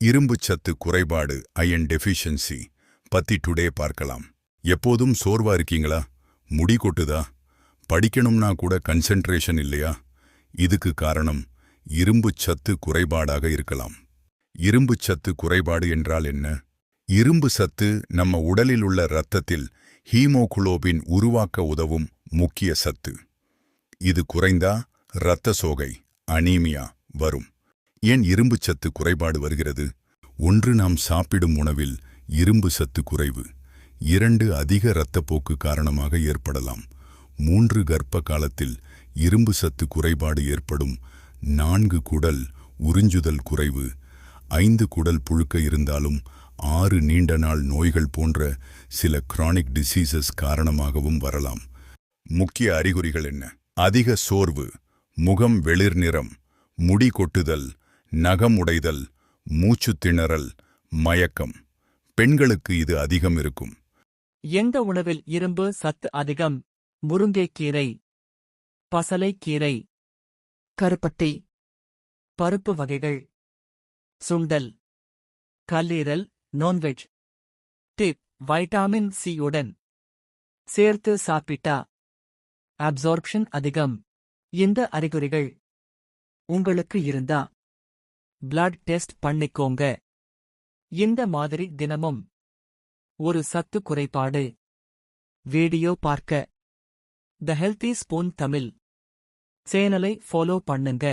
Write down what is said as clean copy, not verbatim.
இரும்புச்சத்து குறைபாடு iron deficiency பத்தி டுடே பார்க்கலாம். எப்போதும் சோர்வா இருக்கீங்களா? முடி கொட்டுதா? படிக்கணும்னா கூட கன்சென்ட்ரேஷன் இல்லையா? இதுக்கு காரணம் இரும்புச்சத்து குறைபாடாக இருக்கலாம். இரும்புச்சத்து குறைபாடு என்றால் என்ன? இரும்பு சத்து நம்ம உடலில் உள்ள இரத்தத்தில் ஹீமோகுளோபின் உருவாக்க உதவும் முக்கிய சத்து. இது குறைந்தா இரத்த சோகை, அனீமியா வரும். ஏன் இரும்புச்சத்து குறைபாடு வருகிறது? 1, நாம் சாப்பிடும் உணவில் இரும்பு சத்து குறைவு. 2, அதிக இரத்தப்போக்கு காரணமாக ஏற்படலாம். 3, கர்ப்ப காலத்தில் இரும்பு சத்து குறைபாடு ஏற்படும். 4, குடல் உறிஞ்சுதல் குறைவு. 5, குடல் புழுக்க இருந்தாலும். 6, நீண்ட நாள் நோய்கள் போன்ற சில கிரானிக் டிசீசஸ் காரணமாகவும் வரலாம். முக்கிய அறிகுறிகள் என்ன? அதிக சோர்வு, முகம் வெளிர் நிறம், முடி கொட்டுதல், நகம் உடைதல், மூச்சு திணறல், மயக்கம். பெண்களுக்கு இது அதிகம் இருக்கும். எந்த உணவில் இரும்பு சத்து அதிகம்? முருங்கைக்கீரை, பசலைக்கீரை, கருப்பட்டி, பருப்பு வகைகள், சுண்டல், கல்லீரல், நான்வெஜ். டிப்: வைட்டாமின் சி உடன் சேர்த்து சாப்பிட்டா அப்சார்ப்ஷன் அதிகம். இந்த அறிகுறிகள் உங்களுக்கு இருந்தா பிளட் டெஸ்ட் பண்ணிக்கோங்க. இந்த மாதிரி தினமும் ஒரு சத்து குறைபாடு வீடியோ பார்க்க த ஹெல்தி ஸ்பூன் தமிழ் சேனலை ஃபாலோ பண்ணுங்க.